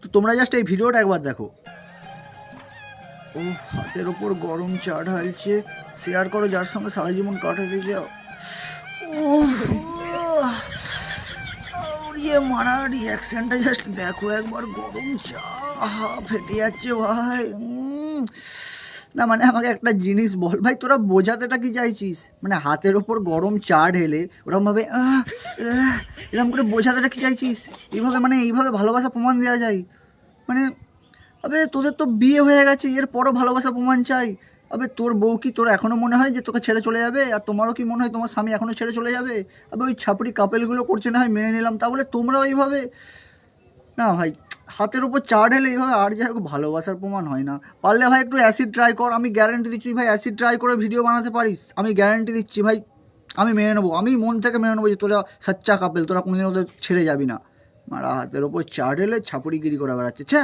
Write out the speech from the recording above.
তো তোমরা জাস্ট এই ভিডিওটা একবার দেখো। ও হাতের ওপর গরম চা ঢালছে, শেয়ার করো যার সঙ্গে সারা জীবন কাটাতে যাও। ও ইয়ে মারা রিয়াকশনটা জাস্ট দেখো একবার, গরম চা ফেটে যাচ্ছে ভাই। না মানে আমাকে একটা জিনিস বল ভাই, তোরা বোঝাতেটা কি চাইছিস? মানে হাতের ওপর গরম চা ঢেলে ওরকমভাবে এরকম করে বোঝাতেটা কি চাইছিস? এইভাবে মানে এইভাবে ভালোবাসা প্রমাণ দেওয়া যায়? মানে আবে তোদের তো বিয়ে হয়ে গেছে, এরপরও ভালোবাসা প্রমাণ চাই? আবে তোর বউ কি তোর এখনও মনে হয় যে তোকে ছেড়ে চলে যাবে? আর তোমারও কি মনে হয় তোমার স্বামী এখনও ছেড়ে চলে যাবে? আবে ওই ছাপড়ি কাপেলগুলো করছে না হয় মেনে নিলাম, তা বলে তোমরাও এইভাবে? না ভাই, হাতের উপর চা ঢেলে এইভাবে আর যাই হোক ভালোবাসার প্রমাণ হয় না। পারলে ভাই একটু অ্যাসিড ট্রাই কর, আমি গ্যারেন্টি দিচ্ছি ভাই, অ্যাসিড ট্রাই করে ভিডিও বানাতে পারিস, আমি গ্যারেন্টি দিচ্ছি ভাই। আমি মেনে নেবো, আমি মন থেকে মেনে নেবো যে তোরা সাচ্চা কাপেল, তোরা কোনোদিন ওদের ছেড়ে যাবি না। মারা হাতের ওপর চা ঢেলে ছাপড়িগিরি করে বেড়াচ্ছে, ছ্যা।